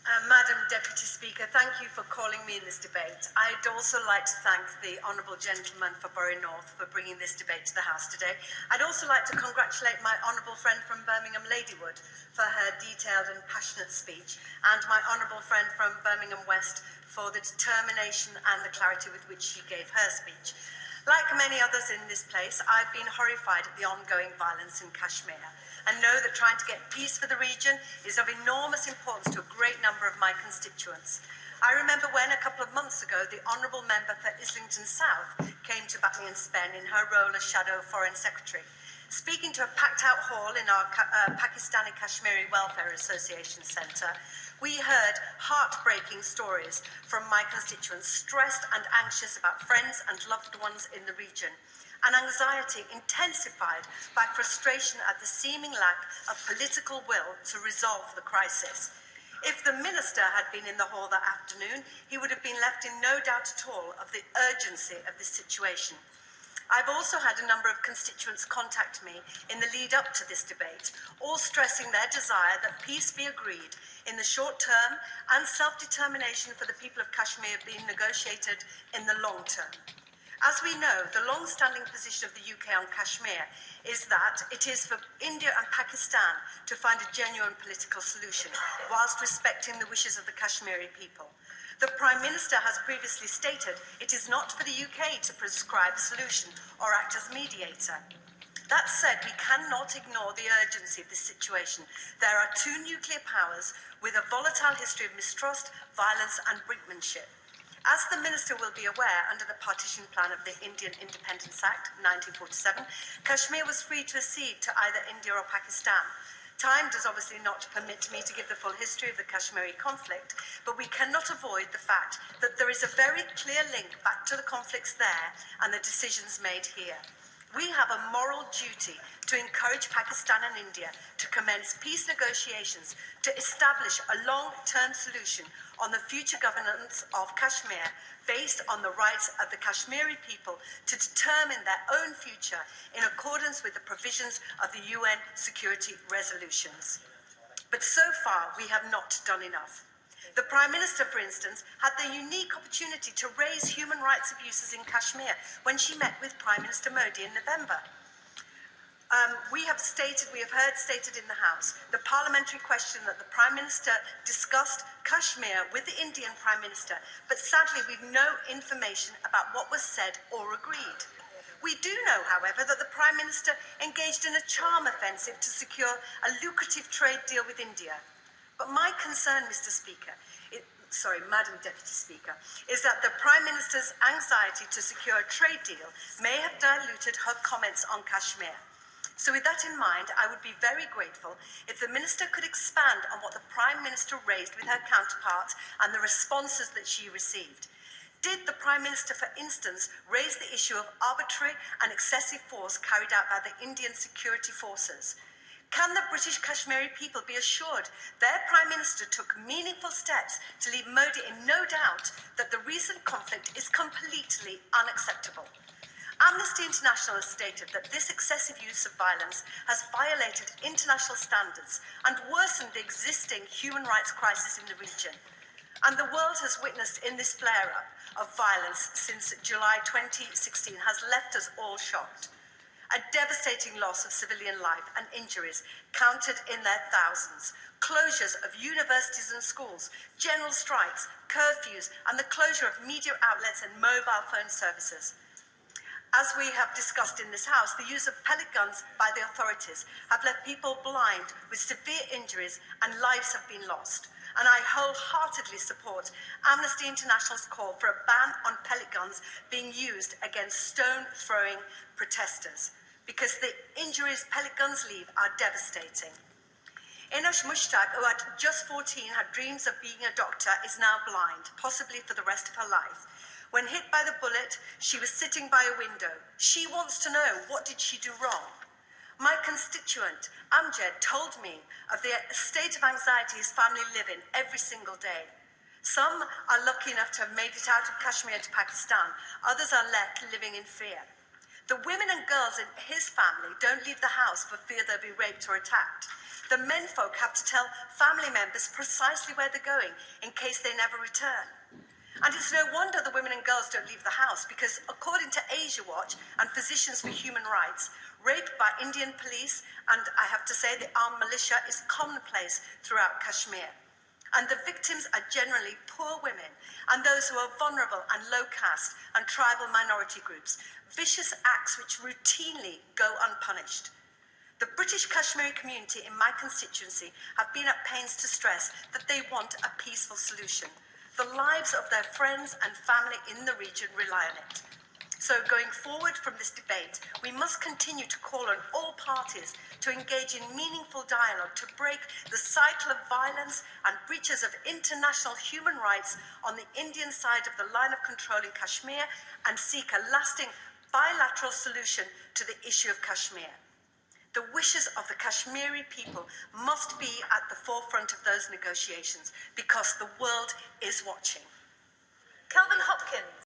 Madam Deputy Speaker, thank you for calling me in this debate. I'd also like to thank the Honourable Gentleman for Bury North for bringing this debate to the House today. I'd also like to congratulate my Honourable friend from Birmingham, Ladywood, for her detailed and passionate speech, and my Honourable friend from Birmingham West for the determination and the clarity with which she gave her speech. Like many others in this place, I've been horrified at the ongoing violence in Kashmir and know that trying to get peace for the region is of enormous importance to a great number of my constituents. I remember when, a couple of months ago, the Honourable Member for Islington South came to Batley and Spen in her role as Shadow Foreign Secretary. Speaking to a packed-out hall in our Pakistani Kashmiri Welfare Association Centre, we heard heartbreaking stories from my constituents, stressed and anxious about friends and loved ones in the region, and anxiety intensified by frustration at the seeming lack of political will to resolve the crisis. If the Minister had been in the hall that afternoon, he would have been left in no doubt at all of the urgency of this situation. I've also had a number of constituents contact me in the lead up to this debate, all stressing their desire that peace be agreed in the short term and self-determination for the people of Kashmir being negotiated in the long term. As we know, the long-standing position of the UK on Kashmir is that it is for India and Pakistan to find a genuine political solution, whilst respecting the wishes of the Kashmiri people. The Prime Minister has previously stated it is not for the UK to prescribe a solution or act as mediator. That said, we cannot ignore the urgency of this situation. There are two nuclear powers with a volatile history of mistrust, violence and brinkmanship. As the Minister will be aware, under the Partition Plan of the Indian Independence Act 1947, Kashmir was free to accede to either India or Pakistan. Time does obviously not permit me to give the full history of the Kashmiri conflict, but we cannot avoid the fact that there is a very clear link back to the conflicts there and the decisions made here. We have a moral duty to encourage Pakistan and India to commence peace negotiations to establish a long-term solution on the future governance of Kashmir based on the rights of the Kashmiri people to determine their own future in accordance with the provisions of the UN security resolutions. But so far, we have not done enough. The Prime Minister, for instance, had the unique opportunity to raise human rights abuses in Kashmir when she met with Prime Minister Modi in November. We have heard stated in the House the parliamentary question that the Prime Minister discussed Kashmir with the Indian Prime Minister, but sadly we've no information about what was said or agreed. We do know, however, that the Prime Minister engaged in a charm offensive to secure a lucrative trade deal with India. But my concern, Madam Deputy Speaker, is that the Prime Minister's anxiety to secure a trade deal may have diluted her comments on Kashmir. So with that in mind, I would be very grateful if the Minister could expand on what the Prime Minister raised with her counterpart and the responses that she received. Did the Prime Minister, for instance, raise the issue of arbitrary and excessive force carried out by the Indian security forces? Can the British Kashmiri people be assured their Prime Minister took meaningful steps to leave Modi in no doubt that the recent conflict is completely unacceptable? Amnesty International has stated that this excessive use of violence has violated international standards and worsened the existing human rights crisis in the region. And the world has witnessed in this flare-up of violence since July 2016 has left us all shocked. A devastating loss of civilian life and injuries counted in their thousands, closures of universities and schools, general strikes, curfews, and the closure of media outlets and mobile phone services. As we have discussed in this House, the use of pellet guns by the authorities have left people blind with severe injuries and lives have been lost. And I wholeheartedly support Amnesty International's call for a ban on pellet guns being used against stone-throwing protesters, because the injuries pellet guns leave are devastating. Inosh Mushtaq, who at just 14 had dreams of being a doctor, is now blind, possibly for the rest of her life. When hit by the bullet, she was sitting by a window. She wants to know, what did she do wrong? My constituent, Amjad, told me of the state of anxiety his family live in every single day. Some are lucky enough to have made it out of Kashmir to Pakistan. Others are left living in fear. The women and girls in his family don't leave the house for fear they'll be raped or attacked. The menfolk have to tell family members precisely where they're going in case they never return. And it's no wonder the women and girls don't leave the house, because according to Asia Watch and Physicians for Human Rights, rape by Indian police, and I have to say the armed militia, is commonplace throughout Kashmir. And the victims are generally poor women and those who are vulnerable and low caste and tribal minority groups, vicious acts which routinely go unpunished. The British Kashmiri community in my constituency have been at pains to stress that they want a peaceful solution. The lives of their friends and family in the region rely on it. So going forward from this debate, we must continue to call on all parties to engage in meaningful dialogue to break the cycle of violence and breaches of international human rights on the Indian side of the line of control in Kashmir and seek a lasting bilateral solution to the issue of Kashmir. The wishes of the Kashmiri people must be at the forefront of those negotiations because the world is watching.